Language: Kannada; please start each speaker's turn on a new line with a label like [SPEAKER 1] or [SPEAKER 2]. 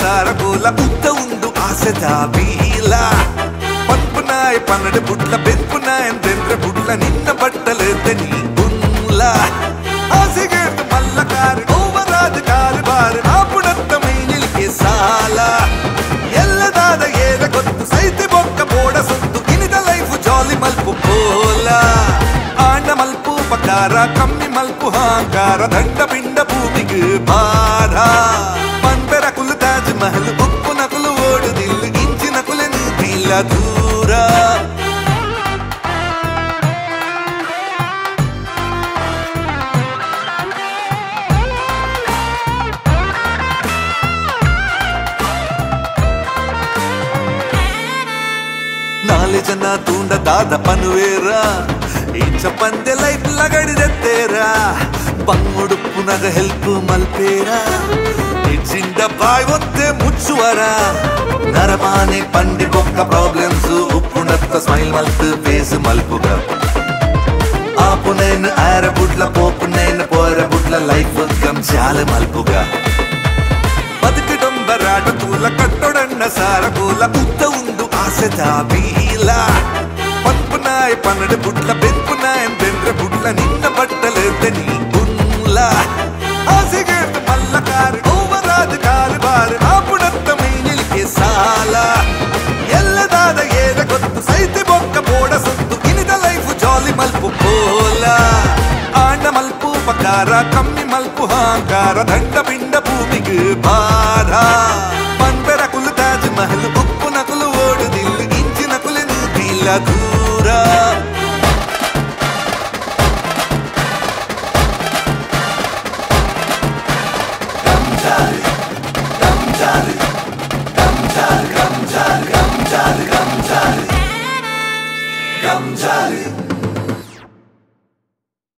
[SPEAKER 1] ಸಾರ ಗೋಲ ಉದ್ದ ಉಂಡು ಆಸೆ ದಾಬೀಲ ಪನ್ಪುನಾಯ್ ಪನ್ನಡ ಬುಡ್ಲ ಬೆನ್ಪುನಾಯ್ ಎಂದೆಂದ್ರೆ ಬುಡ್ಲ ನಿನ್ನ ಬಟ್ಟಲೆದ್ದೆ ನೀ ಬುನ್ಲ ಆಸೆಗೆ ಮಲ್ಲ ಕಾರು ಓವರಾದ ಕಾರು ಬಾರು ಆಪುಣತ್ತ ಮೈನಿಲ್ಗೆ ಸಾಲ ಎಲ್ಲದಾದ ಏದ ಗೊತ್ತು ಸೈತಿ ಬೊಕ್ಕ ಬೋಡ ಸೊತ್ತು ಇನಿದ ಲೈಫ್ ಜಾಲಿ ಮಲ್ಪು ಬೋಲ ಆಂಡ ಮಲ್ಪು ಪಕಾರ ಕಮ್ಮಿ ಮಲ್ಪು ಹಾಂಕಾರ ದಂಡ ಪಿಂಡ ಭೂಮಿಗೆ ಭಾರ ಪಂಪೆರ ಕುಲು ತಾಜ್ ಮಹಲ್ ಉಪ್ಪು ನಕಲು ಓಡುದಿಲ್ಲ ಇಂಚಿನ ಕುಲೆ ನೀತಿಲ್ಲ ದೂರ ನಾಲೆ ಜನ ತೂಂಡ ದಾದ ಪನುವೇರ ಇಂಚ ಪಂದೆ ಲೈಫ್ ಲಗಡಿದೆತ್ತೇರ ಬಂಗುಡುಪ್ಪು ನಗ ಹೆಲ್ಪ್ ಮಲ್ಪೇರ ಇಚ್ಚಿಂದ ಬಾಯ್ ಒತ್ತೆ ಮುಚ್ಚುವರ ನರಮಾನೆ ಪಂಡಿ ಬೊಕ್ಕ ಪ್ರಾಬ್ಲಮ್ಸ್ ಉಪ್ಪುಣತ್ತ ಸ್ಮೈಲ್ ಮಲ್ತು ಫೇಸ್ ಮಲ್ಪುಗ ಆಪುನೇನು ಆರ ಬುಡ್ಲ ಪೋಪುನೇನು ಪೋರ ಬುಡ್ಲ ಲೈಫ್ ಕಂಚಾಲ ಮಲ್ಪುಗ ಬದುಕಿಡೊಂಬರಾಟ ತೂಲ ಕಟ್ಟೊಡಣ್ಣ ಸಾರ ಗೋಲ ಉದ್ದ ಉಂಡು ಆಸೆ ದಾಬೀಲ ಪನ್ಪುನಾಯ್ ಪನ್ನಡ ಬುಡ್ಲ ಬೆನ್ಪುನಾಯ್ ಎಂದೆಂದ್ರೆ ಬುಡ್ಲ ನಿನ್ನ ಬಟ್ಟಲೆದ್ದೆ ನೀ ಬುನ್ಲ ಆಸೆಗೆ ಮಲ್ಲ ಕಾರು ಓವರಾದ ಕಾರು ಬಾರು ಆಪುಣತ್ತ ಮೈನಿಲ್ಗೆ ಸಾಲ ಎಲ್ಲದಾದ ಏದ ಗೊತ್ತು ಸೈತಿ ಬೊಕ್ಕ ಬೋಡ ಸೊತ್ತು ಇನಿದ ಲೈಫ್ ಜಾಲಿ ಮಲ್ಪು ಬೋಲ ಆಂಡ ಮಲ್ಪು ಪಕಾರ ಕಮ್ಮಿ ಮಲ್ಪು ಹಾಂಕಾರ ದಂಡ ಪಿಂಡ ಭೂಮಿಗೆ ಭಾರ